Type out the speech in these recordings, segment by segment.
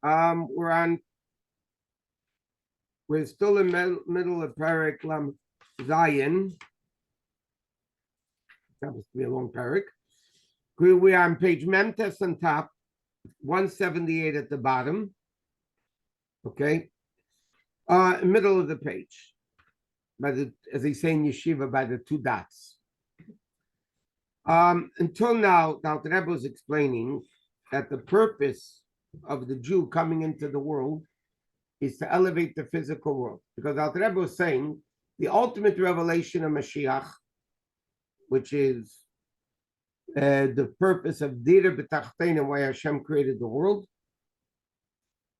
We're still in middle of Parak Lam Zion. That must be a long Parak. We are on page Memtes on top, 178 at the bottom. Okay. Middle of the page. As they say in Yeshiva, by the two dots. Until now, the Rebbe was explaining that the purpose of the Jew coming into the world is to elevate the physical world. Because the Rebbe was saying the ultimate revelation of Mashiach, which is the purpose of Dira B'Tachtein and why Hashem created the world,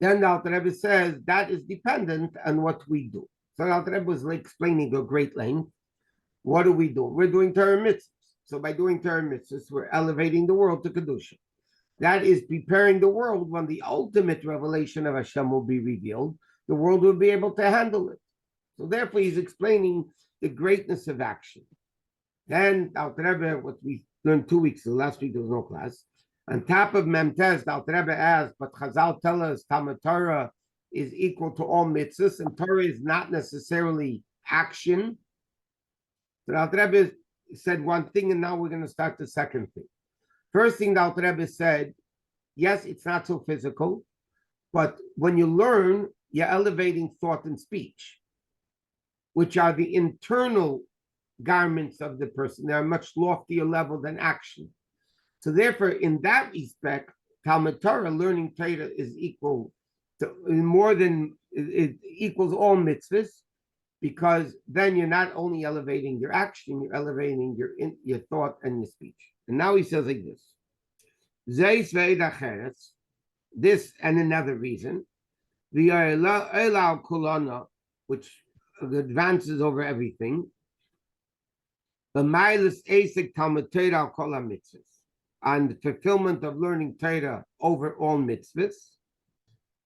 then the Rebbe says that is dependent on what we do. So the Rebbe was explaining a great length. What do we do? We're doing Torah mitzvahs. So by doing Torah mitzvahs, we're elevating the world to Kedusha. That is preparing the world when the ultimate revelation of Hashem will be revealed. The world will be able to handle it. So therefore, he's explaining the greatness of action. Then, Rebbe, what we learned 2 weeks ago, last week there was no class. On top of Memtes, the Rebbe asked, but Chazal tell us Talmud Torah is equal to all mitzvahs, and Torah is not necessarily action. So the Rebbe said one thing, and now we're going to start the second thing. First thing the Rebbe said, yes, it's not so physical, but when you learn, you're elevating thought and speech, which are the internal garments of the person. They're a much loftier level than action. So therefore, in that respect, Talmud Torah, learning Torah is equal to more than, it equals all mitzvahs, because then you're not only elevating your action, you're elevating your thought and your speech. And now he says like this. This and another reason, which advances over everything, and the fulfillment of learning Torah over all mitzvahs.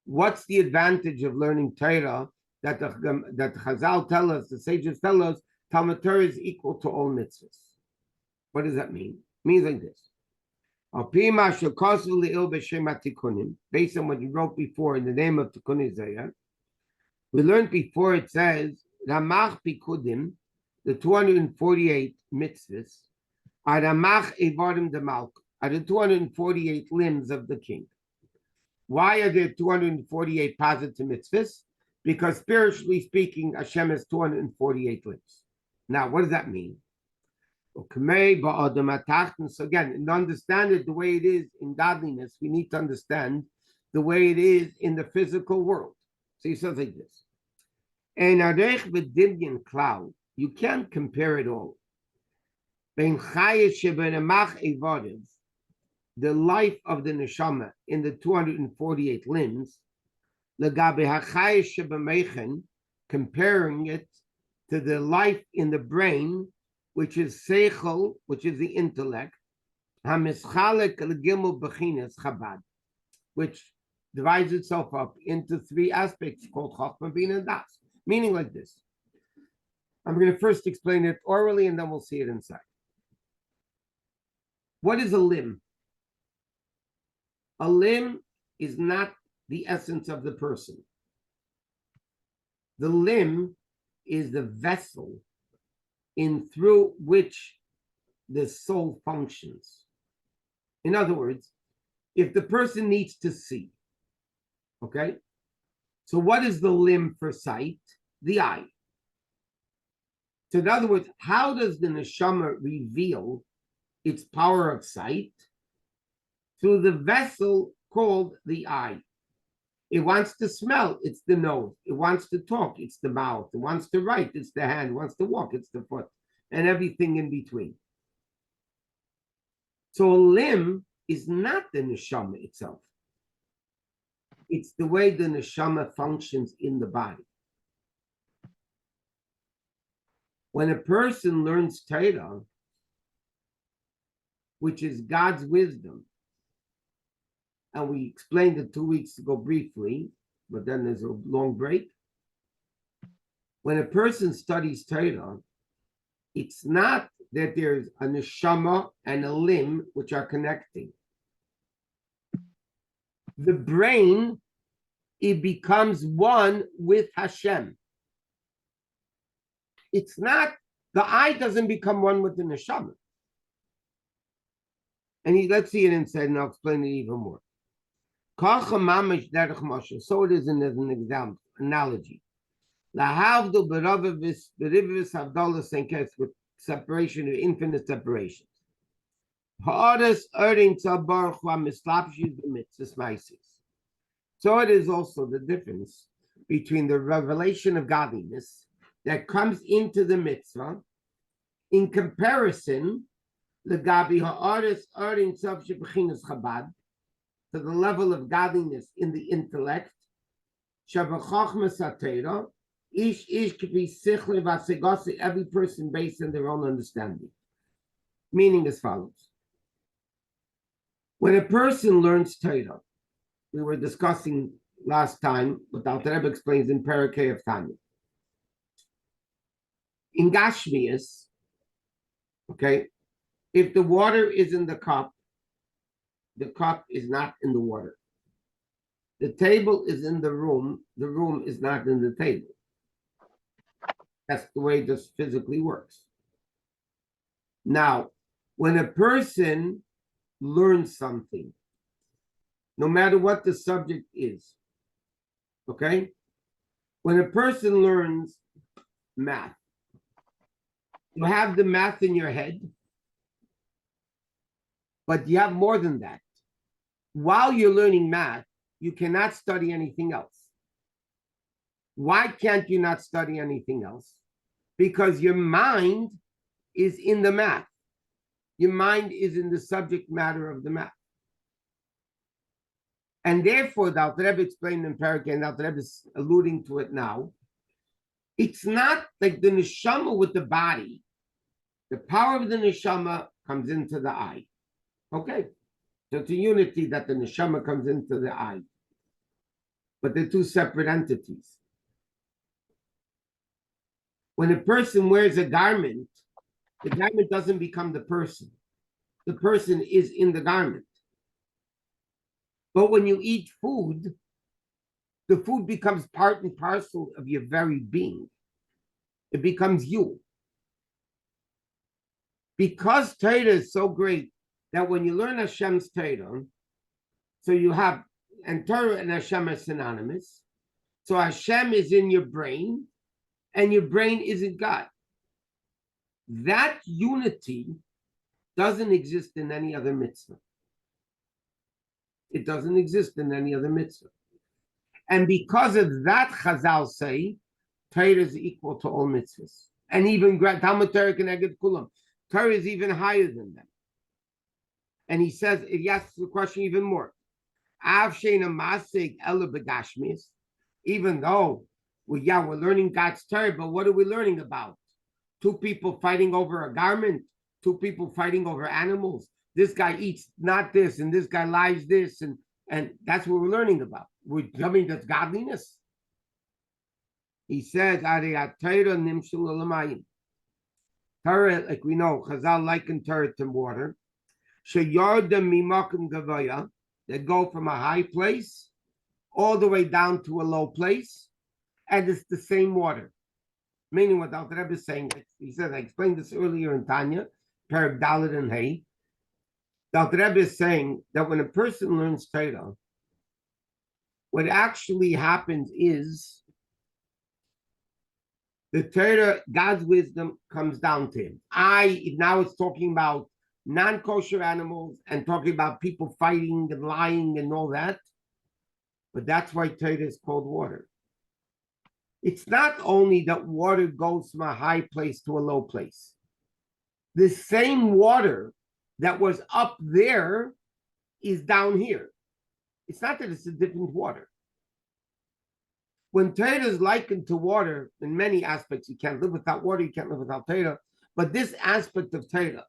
What's the advantage of learning Torah? That Chazal tell us, the sages tell us, Talmud Torah is equal to all mitzvahs. What does that mean? It means like this. Based on what you wrote before in the name of Tikkun Zayah, we learned before it says, Ramach Pikudim, the 248 mitzvahs, are Ramach Evarim de Malk, are the 248 limbs of the king. Why are there 248 positive mitzvahs? Because spiritually speaking, Hashem has 248 limbs. Now, what does that mean? So again, to understand it the way it is in godliness, we need to understand the way it is in the physical world. So he says like this. You can't compare it all. The life of the neshama in the 248 limbs, comparing it to the life in the brain, which is seichel, which is the intellect, which divides itself up into three aspects called chachma, bina, and das. Meaning like this. I'm going to first explain it orally, and then we'll see it inside. What is a limb? A limb is not the essence of the person. The limb is the vessel through which the soul functions. In other words, if the person needs to see, okay? So what is the limb for sight? The eye. So in other words, how does the neshama reveal its power of sight? Through the vessel called the eye. It wants to smell, it's the nose. It wants to talk, it's the mouth. It wants to write, it's the hand. It wants to walk, it's the foot, and everything in between. So a limb is not the neshama itself. It's the way the neshama functions in the body. When a person learns Torah, which is God's wisdom, and we explained it 2 weeks ago briefly, but then there's a long break. When a person studies Torah, it's not that there's a neshama and a limb which are connecting. The brain it becomes one with Hashem. It's not, the eye doesn't become one with the neshama. And let's see it instead, and I'll explain it even more. So it is as an example, analogy. With separation of infinite separations. So it is also the difference between the revelation of godliness that comes into the mitzvah in comparison to the level of godliness in the intellect. Every person based on their own understanding. Meaning as follows. When a person learns Torah, we were discussing last time, what Alter Rebbe explains in Parakeh of Tanya. In Gashmias, okay, if the water is in the cup is not in the water. The table is in the room is not in the table. That's the way this physically works. Now, when a person learns something, no matter what the subject is, okay? When a person learns math, you have the math in your head, but you have more than that. While you're learning math, you cannot study anything else. Why can't you not study anything else? Because your mind is in the math. Your mind is in the subject matter of the math. And therefore, the Alter Rebbe explained in Parakeh, and the Alter Rebbe is alluding to it now, it's not like the neshama with the body. The power of the neshama comes into the eye. Okay. So it's a unity that the neshama comes into the eye. But they're two separate entities. When a person wears a garment, the garment doesn't become the person. The person is in the garment. But when you eat food, the food becomes part and parcel of your very being. It becomes you. Because Torah is so great that when you learn Hashem's Torah, so you have, and Torah and Hashem are synonymous. So Hashem is in your brain, and your brain isn't God. That unity doesn't exist in any other mitzvah. It doesn't exist in any other mitzvah. And because of that, Chazal say, Torah is equal to all mitzvahs. And even Talmud Torah Keneged Kulam. Torah is even higher than them. And he says, it asks the question even more. Even though, we're learning God's Torah, but what are we learning about? Two people fighting over a garment, two people fighting over animals. This guy eats not this, and this guy lies this, and that's what we're learning about. We're coming to godliness. He says, Torah, like we know, Chazal likened Torah to water. That go from a high place all the way down to a low place, and it's the same water. Meaning what Alter Rebbe is saying, he said, I explained this earlier in Tanya, Perek Dalet and Hey. The Alter Rebbe is saying that when a person learns Torah, what actually happens is the Torah, God's wisdom comes down to him. Now it's talking about non-kosher animals and talking about people fighting and lying and all that. But that's why Torah is called water. It's not only that water goes from a high place to a low place. The same water that was up there is down here. It's not that it's a different water. When Torah is likened to water, in many aspects, you can't live without water, you can't live without Torah. But this aspect of Torah,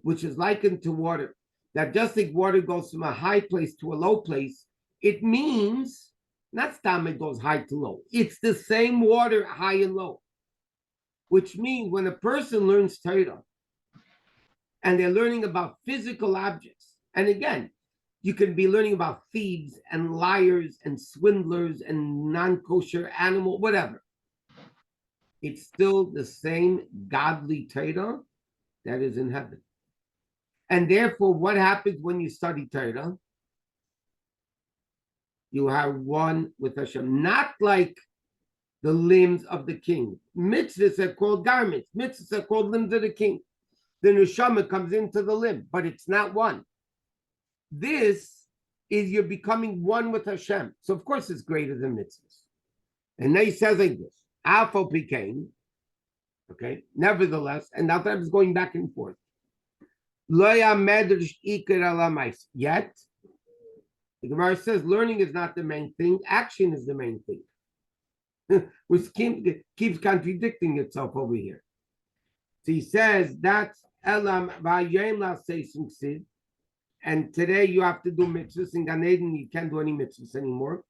which is likened to water, that just like water goes from a high place to a low place, it means not stam it goes high to low. It's the same water, high and low. Which means when a person learns Torah and they're learning about physical objects, and again, You can be learning about thieves and liars and swindlers and non-kosher animal, whatever. It's still the same godly Torah that is in heaven. And therefore, what happens when you study Torah? You are one with Hashem, not like the limbs of the king. Mitzvahs are called garments. Mitzvahs are called limbs of the king. The neshama comes into the limb, but it's not one. This is you're becoming one with Hashem. So of course it's greater than mitzvahs. And then he says like this, Alpha became, okay, nevertheless, and now that is going back and forth. Yet, the Gemara says learning is not the main thing, action is the main thing. Which keeps contradicting itself over here. So he says that's Elam Vayem Laseisim Sid, and today you have to do mitzvahs. In Gan Eden you can't do any mitzvahs anymore.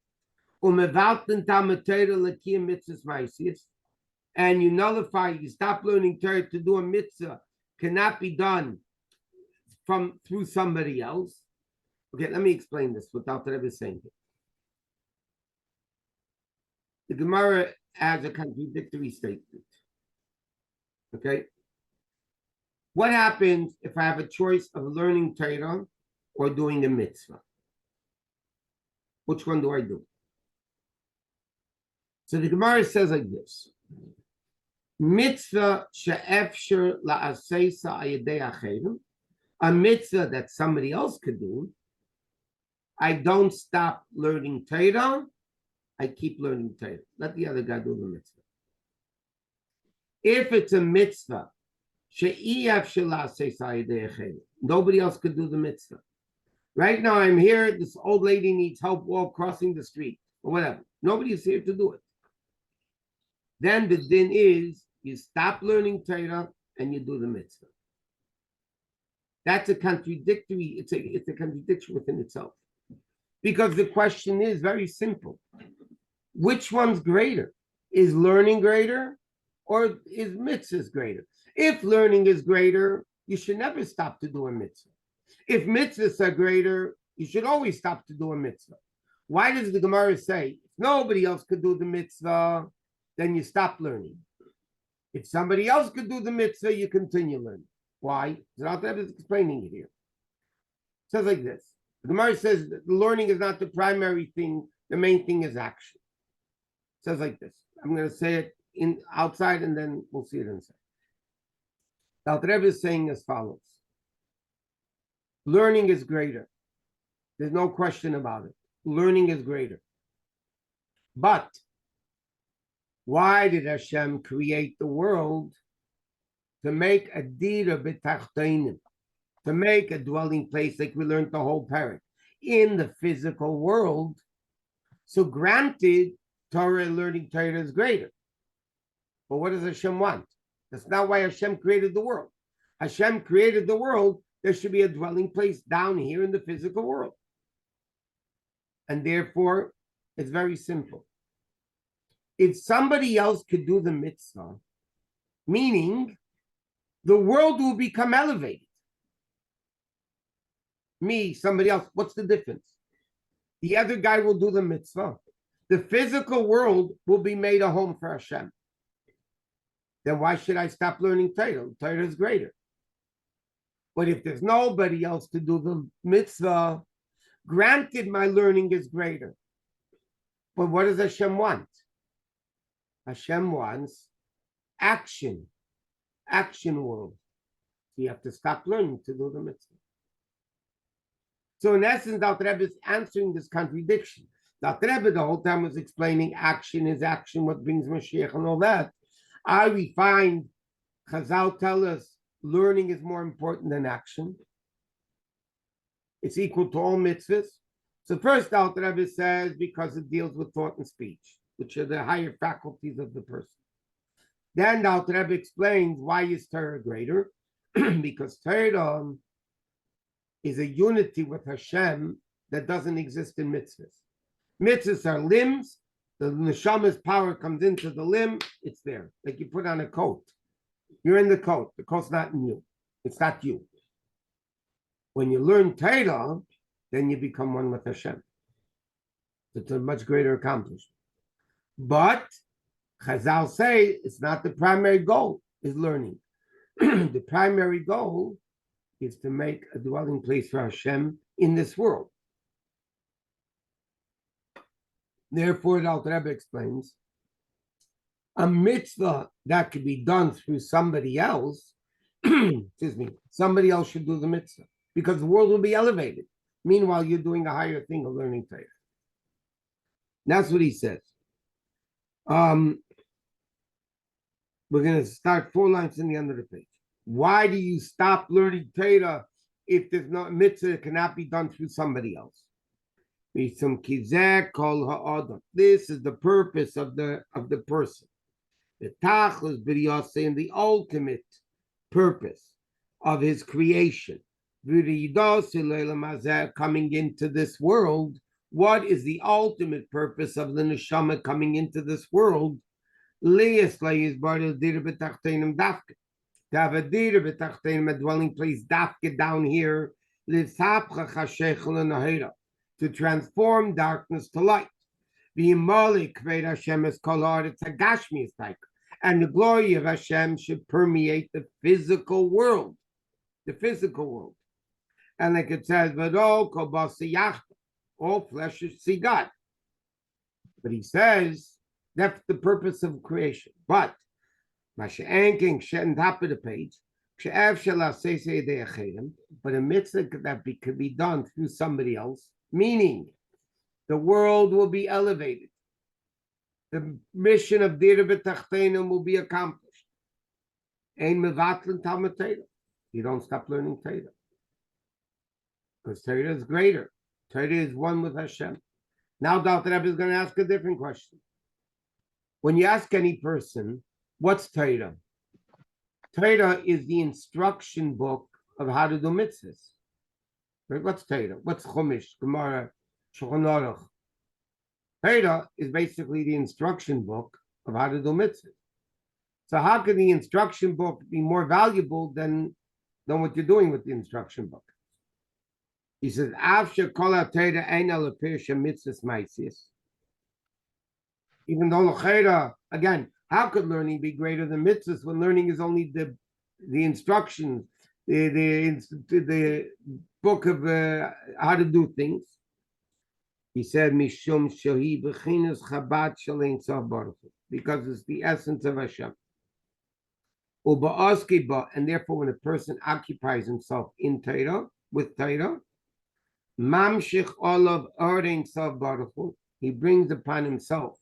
And you nullify, you stop learning Torah to do a mitzvah, cannot be done through somebody else. Okay, let me explain this without the Rebbe saying it. The Gemara has a contradictory statement. Okay? What happens if I have a choice of learning Torah or doing a mitzvah? Which one do I do? So the Gemara says like this. Mitzvah she'efsher la'aseisa ayedei acherim, a mitzvah that somebody else could do, I don't stop learning Torah, I keep learning Torah. Let the other guy do the mitzvah. If it's a mitzvah, nobody else could do the mitzvah. Right now I'm here, this old lady needs help crossing the street, or whatever. Nobody is here to do it. Then the din is, you stop learning Torah and you do the mitzvah. That's a contradictory, it's a contradiction within itself. Because the question is very simple. Which one's greater? Is learning greater or is mitzvahs greater? If learning is greater, you should never stop to do a mitzvah. If mitzvahs are greater, you should always stop to do a mitzvah. Why does the Gemara say, if nobody else could do the mitzvah, then you stop learning? If somebody else could do the mitzvah, you continue learning. Why? Rabbi is explaining it here. It says like this. The Gemara says that learning is not the primary thing. The main thing is action. It says like this. I'm going to say it outside and then we'll see it inside. The Rabbi is saying as follows. Learning is greater. There's no question about it. Learning is greater. But why did Hashem create the world? To make a dira b'tachteinim, to make a dwelling place, like we learned the whole parak, in the physical world. So granted, Torah learning Torah is greater. But what does Hashem want? That's not why Hashem created the world. Hashem created the world, there should be a dwelling place down here in the physical world. And therefore, it's very simple. If somebody else could do the mitzvah, meaning the world will become elevated. Me, somebody else, what's the difference? The other guy will do the mitzvah. The physical world will be made a home for Hashem. Then why should I stop learning Torah? Torah is greater. But if there's nobody else to do the mitzvah, granted my learning is greater. But what does Hashem want? Hashem wants action. Action world. So you have to stop learning to do the mitzvah. So in essence, the Rebbe is answering this contradiction. The Rebbe the whole time was explaining action is action, what brings Mashiach and all that. We find Chazal tell us learning is more important than action. It's equal to all mitzvahs. So first, the Rebbe says because it deals with thought and speech, which are the higher faculties of the person. Then the Rebbe explains why is Torah greater? Because Torah is a unity with Hashem that doesn't exist in mitzvahs. Mitzvahs are limbs. The neshama's power comes into the limb. It's there. Like you put on a coat. You're in the coat. The coat's not in you. It's not you. When you learn Torah, then you become one with Hashem. It's a much greater accomplishment. But Chazal say it's not the primary goal, is learning. The primary goal is to make a dwelling place for Hashem in this world. Therefore, the Alter Rebbe explains, a mitzvah that could be done through somebody else, excuse me, somebody else should do the mitzvah, because the world will be elevated. Meanwhile, you're doing a higher thing of learning Torah. That's what he says. We're going to start 4 lines in the end of the page. Why do you stop learning Torah if there's no mitzvah that cannot be done through somebody else? This is the purpose of the person. The tachlis b'riyaseh, and the ultimate purpose of his creation. Coming into this world. What is the ultimate purpose of the neshama coming into this world? To have a dir b'tachtenim, a dwelling place, dafke down here, to transform darkness to light. It's a gashmius type. And the glory of Hashem should permeate the physical world. And like it says, all flesh should see God. But he says that's the purpose of creation. But on top of the page, but a mitzvah that could be done through somebody else, meaning the world will be elevated. The mission of Dira B'Tachtenim will be accomplished. Ein mevatlin Talmud Torah. You don't stop learning Torah. Because Torah is greater. Torah is one with Hashem. Now Dr. Rabbi is going to ask a different question. When you ask any person, what's Torah? Torah is the instruction book of how to do mitzvahs. Right? What's Torah? What's Chumash, Gemara, Shulchan Aruch? Torah is basically the instruction book of how to do mitzvahs. So how can the instruction book be more valuable than what you're doing with the instruction book? He says, even though, again, how could learning be greater than mitzvahs when learning is only the instructions, the book of how to do things? He said, Mishum Shahi B'chinas Chabad Shalein Tzav Baruch, because it's the essence of Hashem. And therefore, when a person occupies himself in Torah, with Torah, Mamshich Olav Orein Tzav Baruch, he brings upon himself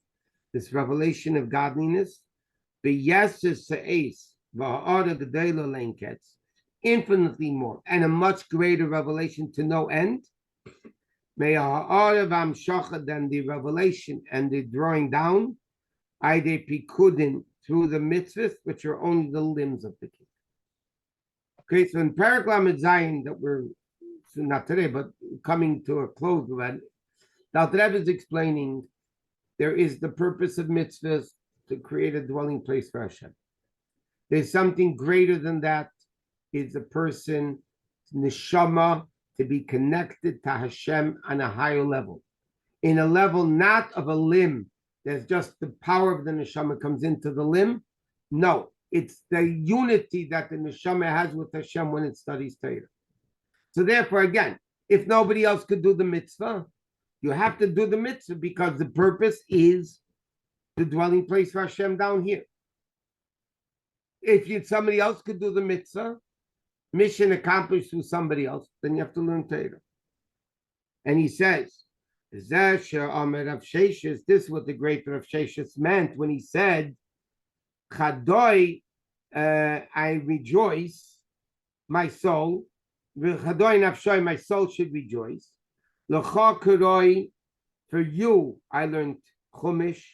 this revelation of godliness, infinitely more, and a much greater revelation to no end. Than the revelation and the drawing down, through the mitzvahs, which are only the limbs of the king. Okay, so in Parak Lamed Zayin, that we're not today, but coming to a close of it, the Alter Rebbe is explaining there is the purpose of mitzvahs to create a dwelling place for Hashem. There's something greater than that. Is a person neshama to be connected to Hashem on a higher level, in a level not of a limb. There's just the power of the neshama comes into the limb. No, it's the unity that the neshama has with Hashem when it studies Torah. So therefore, again, if nobody else could do the mitzvah, you have to do the mitzvah because the purpose is the dwelling place for Hashem down here. If somebody else could do the mitzvah, mission accomplished through somebody else, then you have to learn Torah. And he says, this is what the great Rav Sheshes meant when he said, Chadoi, I rejoice, my soul, Chadoi nafshoi, my soul should rejoice. L'cha kuroi, for you I learned Chumash.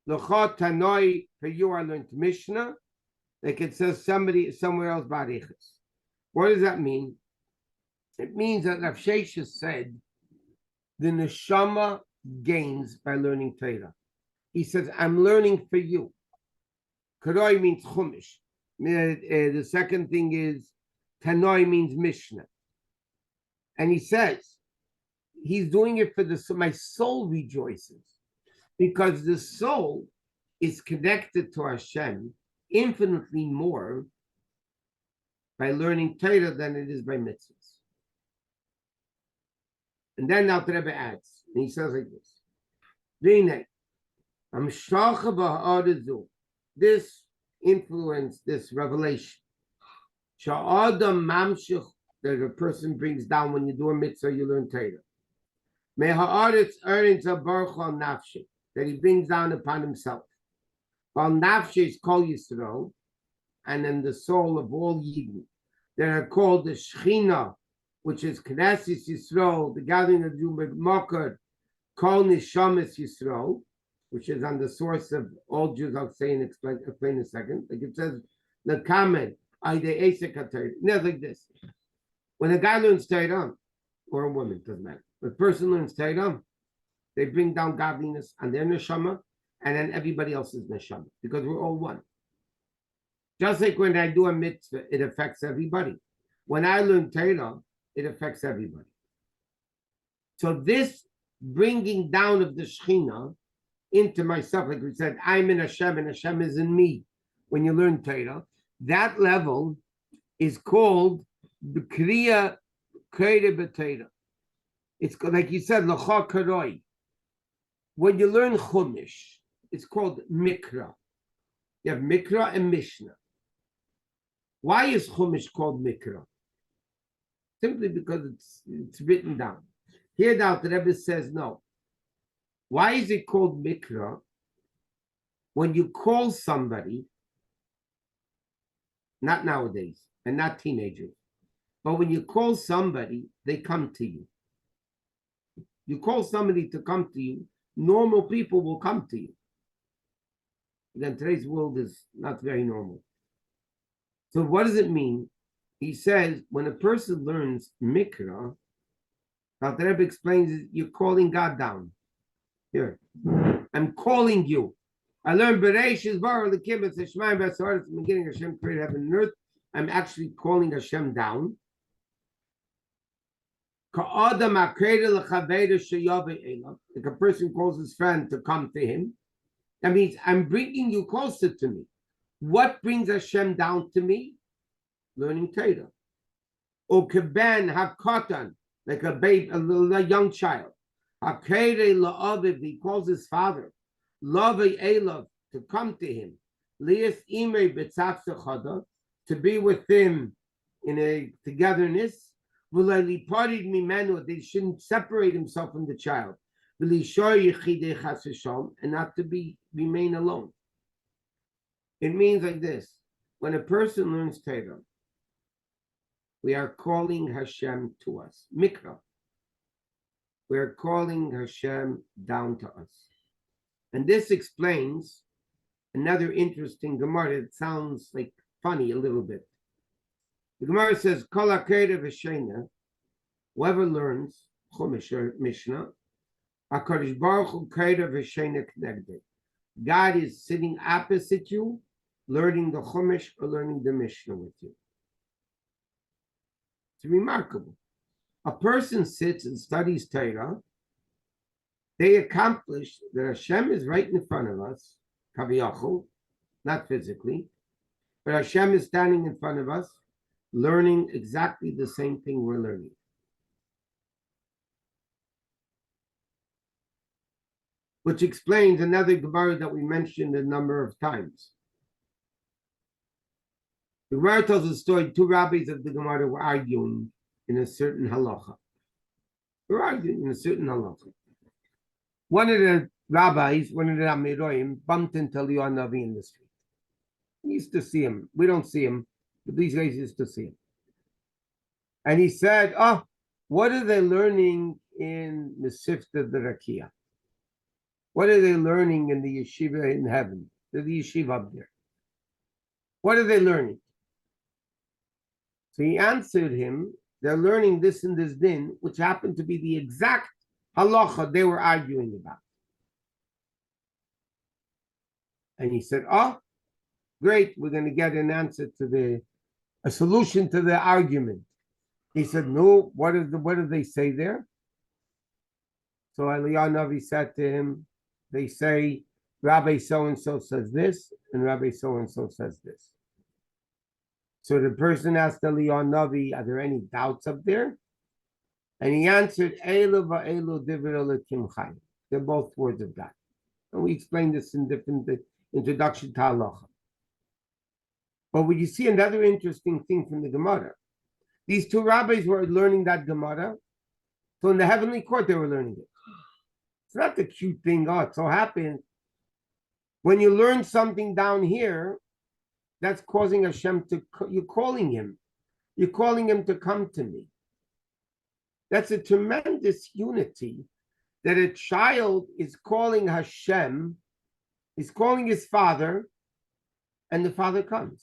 L'cha tanoi, for you I learned Mishnah. Like it says somewhere else, Barichas. What does that mean? It means that Rav Sheshes said, the neshama gains by learning Torah. He says, I'm learning for you. Karoi means Chumash. The second thing is, Tanoi means Mishnah. And he says, he's doing it for the soul. My soul rejoices because the soul is connected to Hashem infinitely more by learning Torah than it is by mitzvahs. And then now the Rebbe adds, and he says like this: this influence, this revelation, that a person brings down when you do a mitzvah, you learn Torah. That he brings down upon himself. While nafshe is called Yisrael, and then the soul of all Yidden, that are called the Shechina, which is Knesset Yisrael, the gathering of Jews, Mokar, called Nishamas Yisrael, which is on the source of all Jews. I'll say and explain in a second. Like it says, the Kamed, Aide Esek HaTorah. Not like this. When a guy learns Torah, or a woman, doesn't matter. When a person learns Torah, they bring down godliness on their neshama, and then everybody else's neshama, because we're all one. Just like when I do a mitzvah, it affects everybody. When I learn Torah, it affects everybody. So this bringing down of the Shechina into myself, like we said, I'm in Hashem and Hashem is in me. When you learn Torah, that level is called the Kriya Kreide B'Torah. It's like you said, L'cha Karoi. When you learn Chumash, it's called Mikra. You have Mikra and Mishnah. Why is Chumash called Mikra? Simply because it's written down. Here now the Rebbe says no. Why is it called Mikra? When you call somebody, not nowadays, and not teenagers, but when you call somebody, they come to you. You call somebody to come to you, normal people will come to you. Again, today's world is not very normal. So what does it mean? He says, when a person learns Mikra, now the Rebbe explains, you're calling God down. Here, I'm calling you. I learned Bereshis Bar L'Kim et Shemaim V'Asar. At the beginning, Hashem created heaven and earth. I'm actually calling Hashem down. Like a person calls his friend to come to him. That means I'm bringing you closer to me. What brings Hashem down to me? Learning Torah. Or keben hakatan, like a babe, a young child. Hakere la'aviv, he calls his father. Lavei elav, to come to him. Lias imei betzach to be with him in a togetherness. V'lali parid mimenu, they shouldn't separate himself from the child. V'lishor yechidei chas v'shalom, and not to remain alone. It means like this: when a person learns Torah, we are calling Hashem to us. Mikra. We are calling Hashem down to us. And this explains another interesting Gemara. It sounds like funny a little bit. The Gemara says, Kol HaKeira V'Shena, whoever learns Chumash or Mishnah, HaKadosh Baruch Hu Keira V'Shena Knegdei. God is sitting opposite you, learning the Chumash or learning the Mishnah with you. It's remarkable. A person sits and studies Torah, they accomplish that Hashem is right in front of us, Kaviyachol, not physically, but Hashem is standing in front of us, learning exactly the same thing we're learning. Which explains another Gemara that we mentioned a number of times. The Gemara tells a story, two rabbis of the Gemara were arguing in a certain halacha. They were arguing in a certain halacha. One of the rabbis, one of the Amiroim, bumped into Eliyahu Navi in the street. He used to see him. We don't see him, but these guys used to see him. And he said, oh, what are they learning in the Sifta the Rakia? What are they learning in the yeshiva in heaven? There's the yeshiva up there. What are they learning? So he answered him, they're learning this and this din, which happened to be the exact halacha they were arguing about. And he said, oh, great, we're going to get an answer to a solution to the argument. He said, no, what do they say there? So Eliyahu Navi said to him, they say, Rabbi so-and-so says this, and Rabbi so-and-so says this. So the person asked Eliyahu Navi, are there any doubts up there? And he answered, Eilu va'eilu divrei Elokim chayim. They're both words of God. And we explained this in different introduction to halacha. But when you see another interesting thing from the Gemara, these two rabbis were learning that Gemara. So in the heavenly court, they were learning it. It's not the cute thing. Oh, it so happens. When you learn something down here, that's causing Hashem to, you're calling him. You're calling him to come to me. That's a tremendous unity that a child is calling Hashem, is calling his father, and the father comes.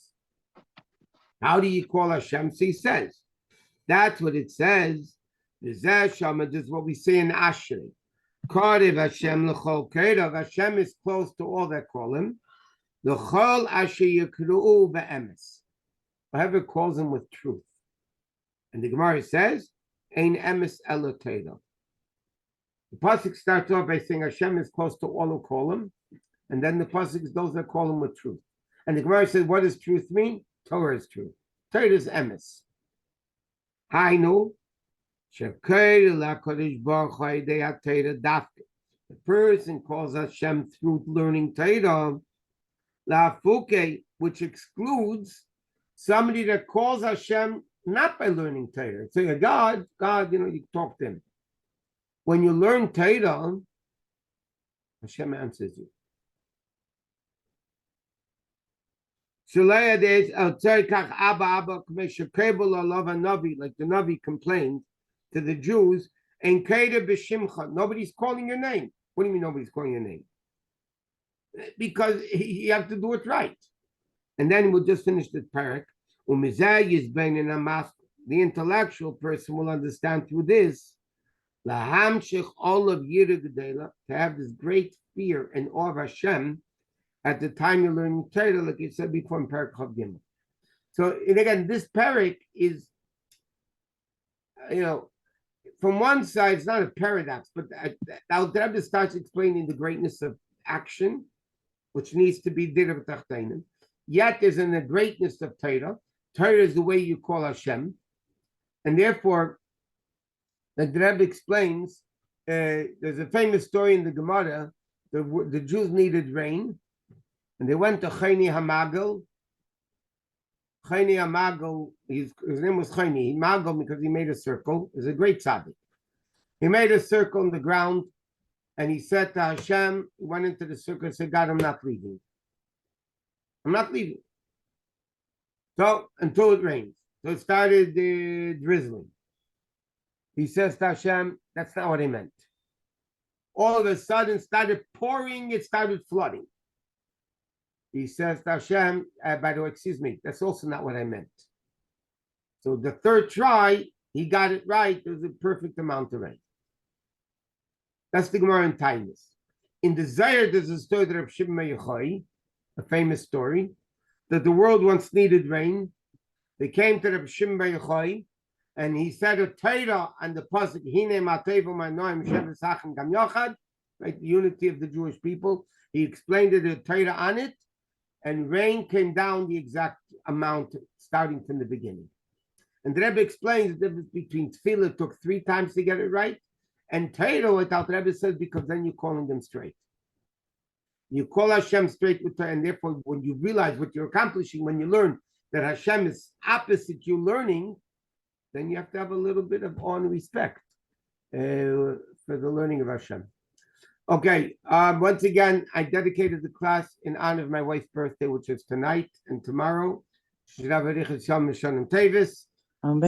How do you call Hashem? So he says, that's what it says. This is what we say in Ashrei. Karev Hashem l'chol kedav. Hashem is close to all that call him. L'chol asher yikru'u be'emes. Whoever calls him with truth. And the Gemara says, Ein emes elo kedav. The pasuk starts off by saying Hashem is close to all who call him, and then the pasuk is those that call him with truth. And the Gemara says, what does truth mean? Torah is truth. Torah is emes. Hainu. The person calls Hashem through learning Torah, which excludes somebody that calls Hashem not by learning Torah. So God, you talk to him. When you learn Torah, Hashem answers you. Like the Navi complained to the Jews, nobody's calling your name. What do you mean nobody's calling your name? Because you have to do it right. And then we'll just finish the parak. The intellectual person will understand through this to have this great fear and awe of Hashem at the time you're learning Torah, like you said before in Parak Chav Gimel. So, and again, this parak is, from one side, it's not a paradox, but Al Rebbe starts explaining the greatness of action, which needs to be did of Tachtainim. Yet there's in the greatness of Torah. Torah is the way you call Hashem. And therefore, like the Rebbe explains, there's a famous story in the Gemara. The Jews needed rain, and they went to Chayni Hamagel. Chayni Hamagel, his name was Chayni Hamagel because he made a circle. He's a great tzaddik. He made a circle on the ground, and he said to Hashem, he went into the circle and said, God, I'm not leaving. I'm not leaving. So, until it rains. So it started drizzling. He says to Hashem, that's not what I meant. All of a sudden, started pouring, it started flooding. He says to Hashem, by the way, excuse me, that's also not what I meant. So the third try, he got it right. There was a perfect amount of rain. That's the Gemara in Tainus. In the Zayar, there's a story of Reb Shimon Yochai, a famous story, that the world once needed rain. They came to Reb Shimon Yochai, and he said a Torah on the pasuk Hine Matevu Manoim Sheves Hachem Gam Yochad, right? The unity of the Jewish people. He explained it, the Torah on it, and rain came down the exact amount starting from the beginning. And the Rebbe explains the difference between Tefillah took 3 times to get it right, and Torah, without the Rebbe says, because then you're calling them straight. You call Hashem straight with Torah, and therefore when you realize what you're accomplishing, when you learn that Hashem is opposite you learning, then you have to have a little bit of awe and respect for the learning of Hashem. Okay, once again, I dedicated the class in honor of my wife's birthday, which is tonight and tomorrow. She should have a Richard Shalom Tevis.